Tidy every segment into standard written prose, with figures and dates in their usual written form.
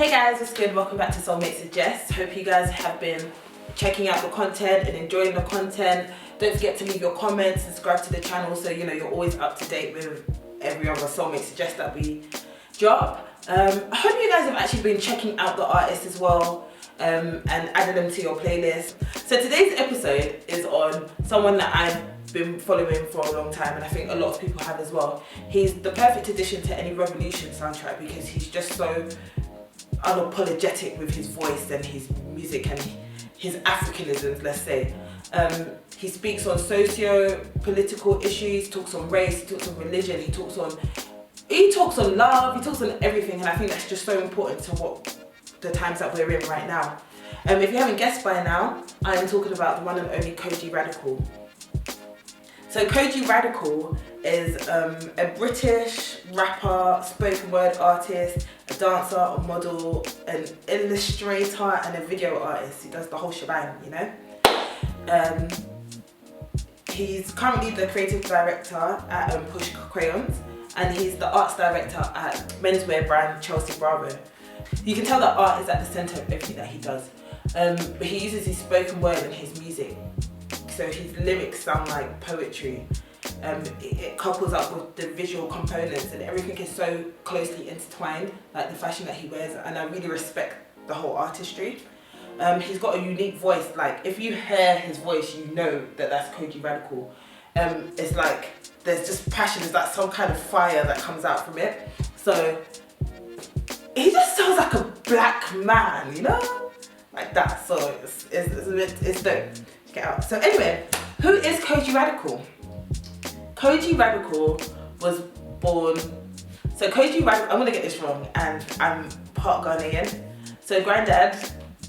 Hey guys, what's good? Welcome back to Soulmate Suggests. Hope you guys have been checking out the content and enjoying the content. Don't forget to leave your comments, subscribe to the channel so you know you're always up to date with every other Soulmate Suggests that we drop. I hope you guys have actually been checking out the artists as well and added them to your playlist. So today's episode is on someone that I've been following for a long time, and I think a lot of people have as well. He's the perfect addition to any Revolution soundtrack because he's just so unapologetic with his voice and his music and his Africanisms, let's say. He speaks on socio-political issues, talks on race, he talks on religion, he talks on love, he talks on everything, and I think that's just so important to what the times that we're in right now. If you haven't guessed by now, I am talking about the one and only Kojey Radical. So Kojey Radical is a British rapper, spoken word artist, a dancer, a model, an illustrator and a video artist. He does the whole shebang, you know. He's currently the creative director at Push Crayons, and he's the arts director at menswear brand Chelsea Bravo. You can tell that art is at the centre of everything that he does. But he uses his spoken word in his music. So his lyrics sound like poetry. It couples up with the visual components, and everything is so closely intertwined, like the fashion that he wears, and I really respect the whole artistry. He's got a unique voice. Like, if you hear his voice, you know that that's Kojey Radical. It's like there's just passion, there's like some kind of fire that comes out from it. So he just sounds like a black man, you know, like that. So it's dope. Get out. So anyway, who is Kojey Radical? Kojey Radical was born. So Kojey Radical, I'm gonna get this wrong, and I'm part Ghanaian. So granddad,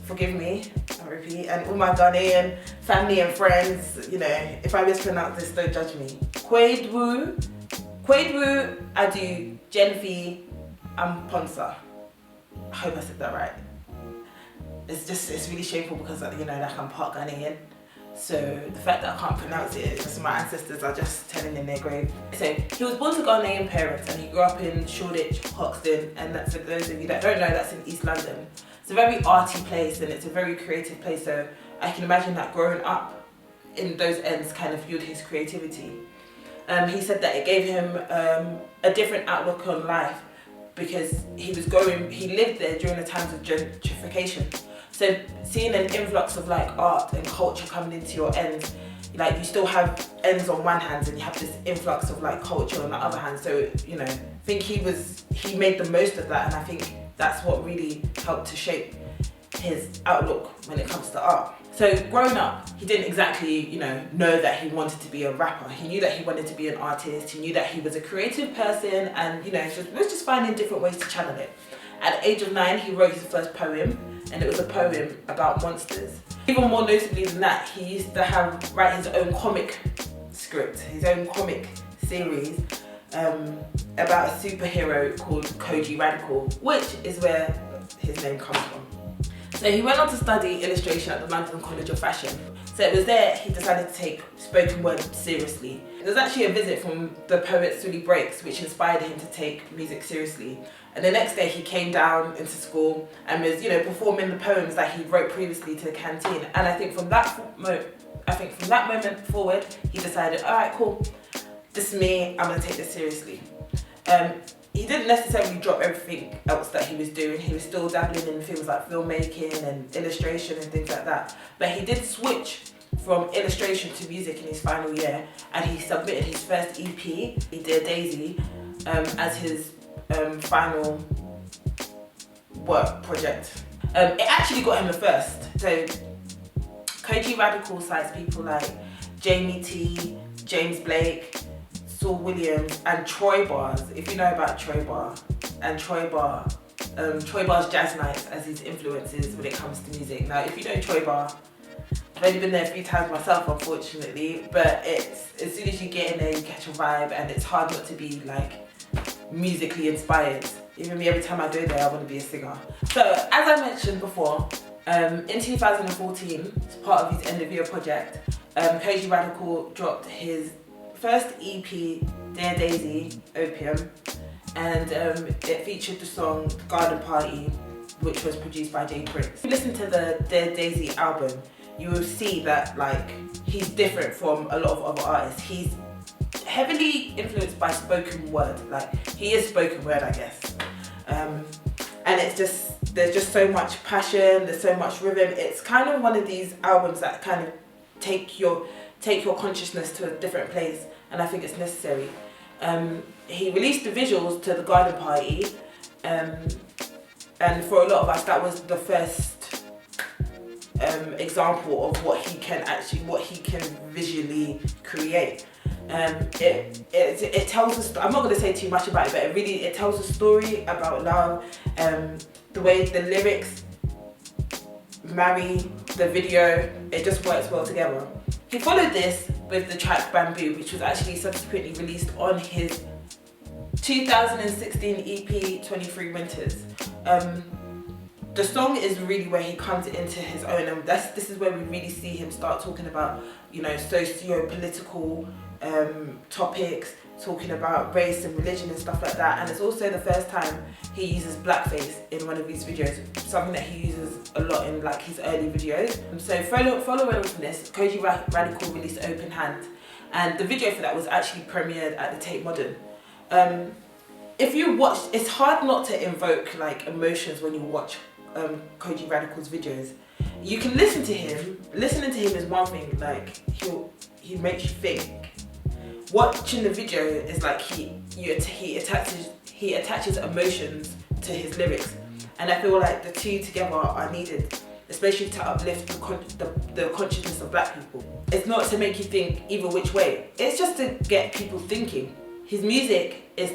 forgive me, I repeat, and all my Ghanaian family and friends, you know, if I mispronounce this, don't judge me. Kwedu Adu Genfi Amponsa. I hope I said that right. It's really shameful because, you know, like, I'm part Ghanaian. So the fact that I can't pronounce it, it's just my ancestors are just telling in their grave. So he was born to Ghanaian parents, and he grew up in Shoreditch, Hoxton, and that's, for those of you that don't know, that's in East London. It's a very arty place and it's a very creative place, so I can imagine that growing up in those ends kind of fueled his creativity. He said that it gave him a different outlook on life because he lived there during the times of gentrification. So seeing an influx of like art and culture coming into your ends, like you still have ends on one hand and you have this influx of like culture on the other hand. So, you know, I think he made the most of that, and I think that's what really helped to shape his outlook when it comes to art. So growing up, he didn't exactly, you know that he wanted to be a rapper. He knew that he wanted to be an artist. He knew that he was a creative person, and, you know, was just finding different ways to channel it. At the age of 9, he wrote his first poem, and it was a poem about monsters. Even more notably than that, he used to write his own comic script, his own comic series about a superhero called Kojey Radical, which is where his name comes from. So he went on to study illustration at the London College of Fashion. So it was there he decided to take spoken word seriously. There was actually a visit from the poet Sully Breaks which inspired him to take music seriously. And the next day he came down into school and was, you know, performing the poems that he wrote previously to the canteen. And I think from that moment forward, he decided, all right, cool, this is me, I'm gonna take this seriously. He didn't necessarily drop everything else that he was doing. He was still dabbling in things like filmmaking and illustration and things like that. But he did switch from illustration to music in his final year, and he submitted his first EP, Dear Daisy, as his final work project. It actually got him a first. So Kojey Radical cites people like Jamie T, James Blake, Saul Williams and Troy Bars, if you know about Troy Bar, and Troy Bar's Jazz Nights as his influences when it comes to music. Now, if you know Troy Bar, I've only been there a few times myself, unfortunately, but it's, as soon as you get in there, you catch a vibe, and it's hard not to be like musically inspired. Even me, every time I go there, I want to be a singer. So, as I mentioned before, in 2014, as part of his end of year project, Kojey Radical dropped his first EP, Dear Daisy, Opium, and it featured the song Garden Party which was produced by Jay Prince. If you listen to the Dear Daisy album, you will see that like he's different from a lot of other artists. He's heavily influenced by spoken word. Like he is spoken word, I guess. And it's just, there's just so much passion, there's so much rhythm. It's kind of one of these albums that kind of take your consciousness to a different place, and I think it's necessary. He released the visuals to the garden party, and for a lot of us that was the first example of what he can visually create. It tells us, I'm not going to say too much about it, but it tells a story about love. The way the lyrics marry the video, it just works well together. He followed this with the track BAMBU, which was actually subsequently released on his 2016 EP 23 Winters. The song is really where he comes into his own, and this is where we really see him start talking about, you know, socio-political topics, talking about race and religion and stuff like that. And it's also the first time he uses blackface in one of these videos, something that he uses a lot in like his early videos. So following on from this, Kojey Radical released Open Hand, and the video for that was actually premiered at the Tate Modern. If you watch, it's hard not to invoke like emotions when you watch Kojey Radical's videos. You can listen to him. Listening to him is one thing, like he makes you think. Watching the video is like he attaches emotions to his lyrics, and I feel like the two together are needed, especially to uplift the consciousness of black people. It's not to make you think either which way, it's just to get people thinking. His music is,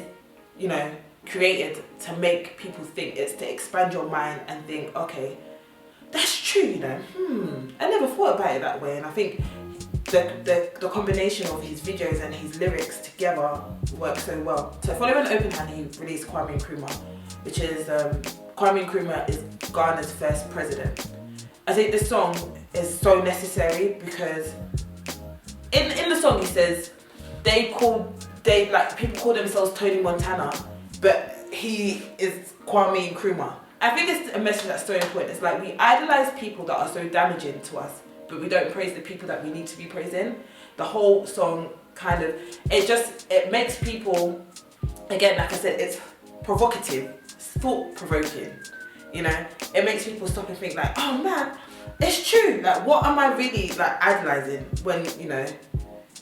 you know, created to make people think. It's to expand your mind and think, okay, that's true, you know, I never thought about it that way. And I think the combination of his videos and his lyrics together works so well. So following Open Hand, he released Kwame Nkrumah, which is, Kwame Nkrumah is Ghana's first president. I think this song is so necessary because in the song he says, people call themselves Tony Montana, but he is Kwame Nkrumah. I think it's a message that's so important. It's like we idolize people that are so damaging to us, but we don't praise the people that we need to be praising. The whole song kind of, it makes people, again, like I said, it's provocative, it's thought-provoking, you know? It makes people stop and think like, oh man, it's true, like what am I really like idolizing when, you know,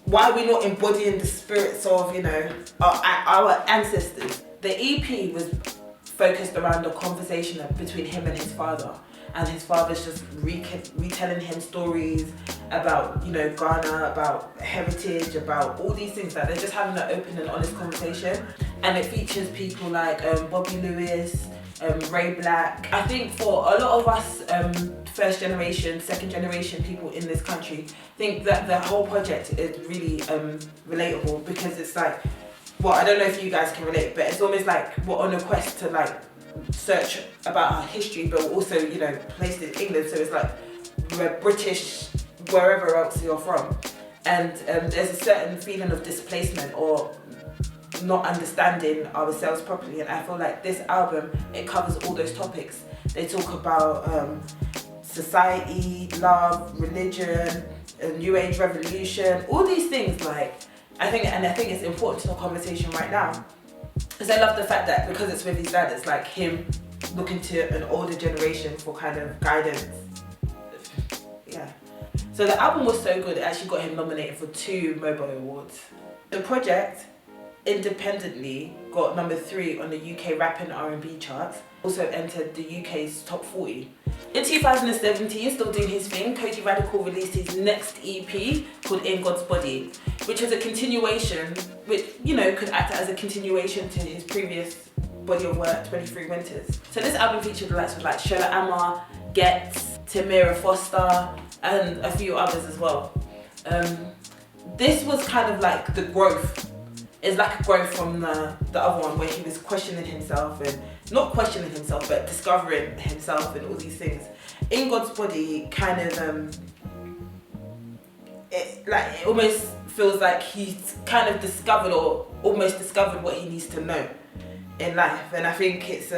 why are we not embodying the spirits of, you know, our ancestors? The EP was focused around a conversation between him and his father. And his father's just retelling him stories about, you know, Ghana, about heritage, about all these things. That they're just having an open and honest conversation. And it features people like Bobby Lewis, Ray Black. I think for a lot of us first generation, second generation people in this country, think that the whole project is really relatable, because it's like, well, I don't know if you guys can relate, but it's almost like we're on a quest to like search about our history, but also, you know, placed in England, so it's like we're British wherever else you're from, and there's a certain feeling of displacement or not understanding ourselves properly. And I feel like this album, it covers all those topics. They talk about society, love, religion, new age revolution, all these things. Like I think it's important to the conversation right now, because I love the fact that because it's with his dad, it's like him looking to an older generation for kind of guidance. Yeah. So the album was so good, it actually got him nominated for 2 MOBO awards. The project independently got number 3 on the UK rap and R&B charts. Also entered the UK's top 40. In 2017, still doing his thing, Kojey Radical released his next EP called In God's Body, which was a continuation, which, you know, could act as a continuation to his previous body of work, 23 Winters. So this album featured the likes of like Shola Amma, Getz, Tamira Foster, and a few others as well. This was kind of like the growth. It's like a growth from the other one where he was questioning himself, and not questioning himself, but discovering himself and all these things. In God's Body kind of, it almost feels like he's kind of discovered, or almost discovered, what he needs to know in life. And I think it's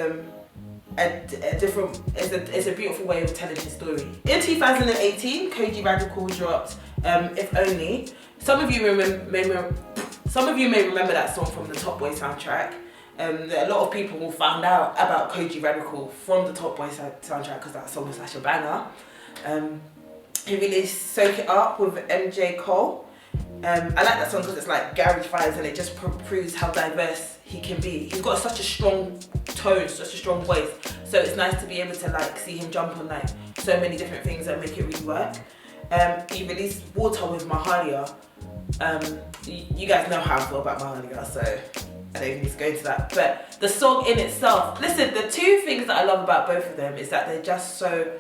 it's a beautiful way of telling his story. In 2018, Kojey Radical dropped If Only. Some of you may remember that song from the Top Boy soundtrack. A lot of people found out about Kojey Radical from the Top Boy soundtrack because that song was such a banger. He released Soak It Up with MJ Cole. I like that song because it's like garage vibes and it just proves how diverse he can be. He's got such a strong tone, such a strong voice. So it's nice to be able to like see him jump on like so many different things and make it really work. He released Water with Mahalia. You guys know how I feel about Mahalia, so I don't even need to go into that. But the song in itself, listen, the two things that I love about both of them is that they're just so,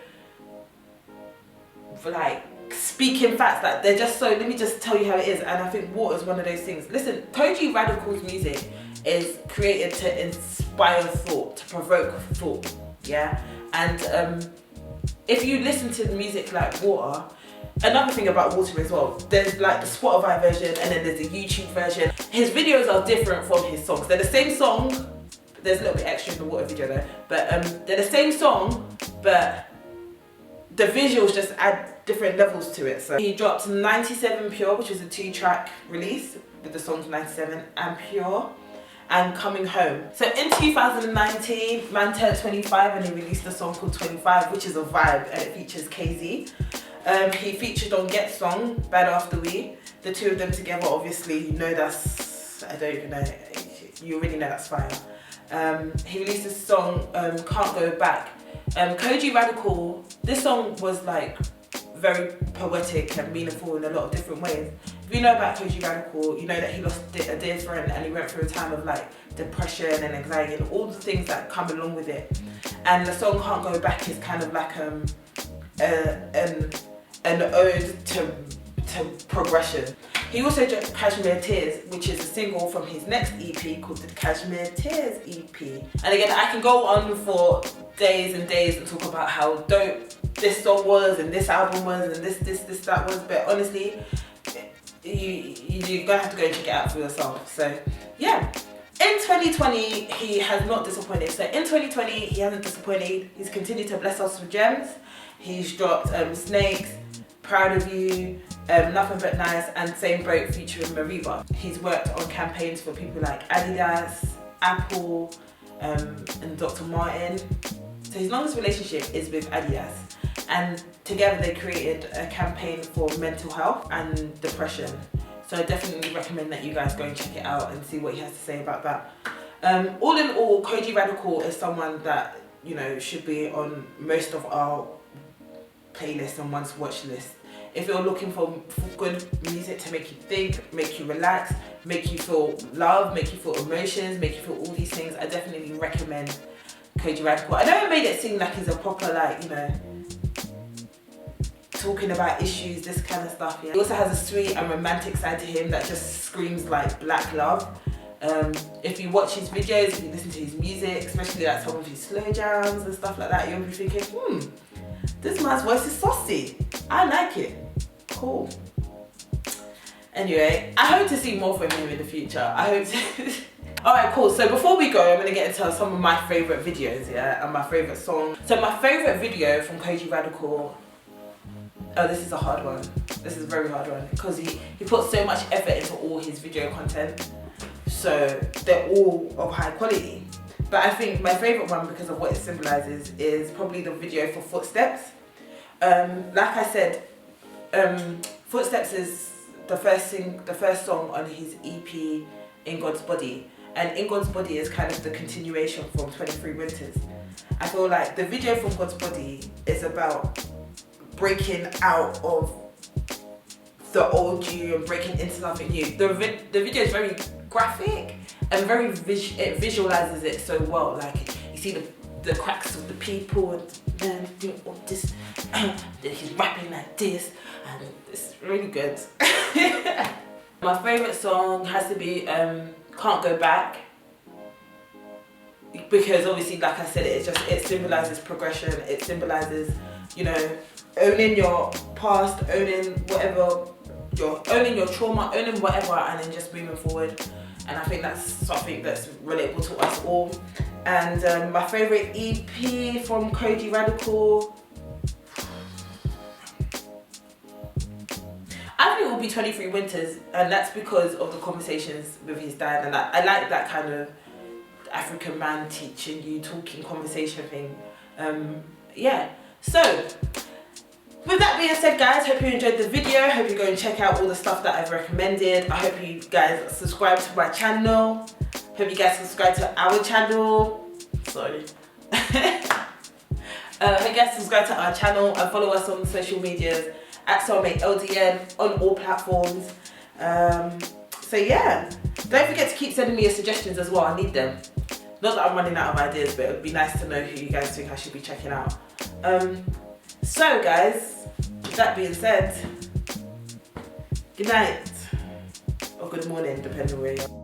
like, speaking facts, that they're just so, let me just tell you how it is. And I think Water is one of those things. Listen, Kojey Radical's music is created to inspire thought, to provoke thought, yeah? And if you listen to music like Water, another thing about Water as well, there's like the Spotify version and then there's the YouTube version. His videos are different from his songs. They're the same song, there's a little bit extra in the Water video though, but they're the same song, but the visuals just add different levels to it. So he dropped 97 Pure, which was a 2-track release with the songs 97 and Pure, and Coming Home. So in 2019, man turned 25 and he released a song called 25, which is a vibe, and it features KZ. He featured on Get Song, Bad After We. The two of them together, obviously, you know that's, I don't even know, you already know that's fire. He released a song, Can't Go Back. Kojey Radical, this song was like very poetic and meaningful in a lot of different ways. If you know about Kojey Radical, you know that he lost a dear friend and he went through a time of like depression and anxiety and all the things that come along with it. And the song Can't Go Back is kind of like an ode to progression. He also dropped Cashmere Tears, which is a single from his next EP called the Cashmere Tears EP. And again, I can go on for days and days and talk about how dope this song was and this album was and this that was, but honestly, you're gonna have to go and check it out for yourself. So yeah. In 2020, he has not disappointed. So in 2020, he hasn't disappointed. He's continued to bless us with gems. He's dropped Snakes, Proud of You, Nothing But Nice, and Same Boat featuring Mariba. He's worked on campaigns for people like Adidas, Apple, and Dr. Martin. So his longest relationship is with Adidas. And together they created a campaign for mental health and depression. So I definitely recommend that you guys go and check it out and see what he has to say about that. All in all, Kojey Radical is someone that, you know, should be on most of our playlists and one's watch list. If you're looking for good music to make you think, make you relax, make you feel love, make you feel emotions, make you feel all these things, I definitely recommend Kojey Radical. I know I made it seem like he's a proper, like, you know, talking about issues, this kind of stuff. Yeah. He also has a sweet and romantic side to him that just screams like black love. If you watch his videos, if you listen to his music, especially like some of his slow jams and stuff like that, you'll be thinking, this man's voice is saucy. I like it. Cool. Anyway, I hope to see more from him in the future. I hope to. Alright, cool. So before we go, I'm going to get into some of my favourite videos, yeah, and my favourite songs. So my favourite video from Kojey Radical, oh, this is a hard one. This is a very hard one because he puts so much effort into all his video content. So they're all of high quality. But I think my favourite one, because of what it symbolises, is probably the video for Footsteps. Like I said, Footsteps is the first song on his EP, In God's Body. And In God's Body is kind of the continuation from 23 Winters. I feel like the video from God's Body is about breaking out of the old you and breaking into something new. The video is very graphic and very it visualizes it so well. Like you see the cracks of the people and then doing all this. He's rapping like this, and it's really good. My favorite song has to be Can't Go Back, because obviously, like I said, it symbolizes progression. It symbolizes, you know, owning your past, owning your trauma, owning whatever, and then just moving forward. and I think that's something that's relatable to us all. And my favourite EP from Kojey Radical, I think it will be 23 Winters, and that's because of the conversations with his dad, and I like that kind of African man teaching you, talking conversation thing. Yeah, so with that being said, guys, hope you enjoyed the video. Hope you go and check out all the stuff that I've recommended. I hope you guys subscribe to my channel. Hope you guys subscribe to our channel. Sorry. Hope you guys subscribe to our channel and follow us on social medias at Soulmate LDN on all platforms. So yeah, don't forget to keep sending me your suggestions as well. I need them. Not that I'm running out of ideas, but it would be nice to know who you guys think I should be checking out. So guys, with that being said, good night or good morning, depending on where you are.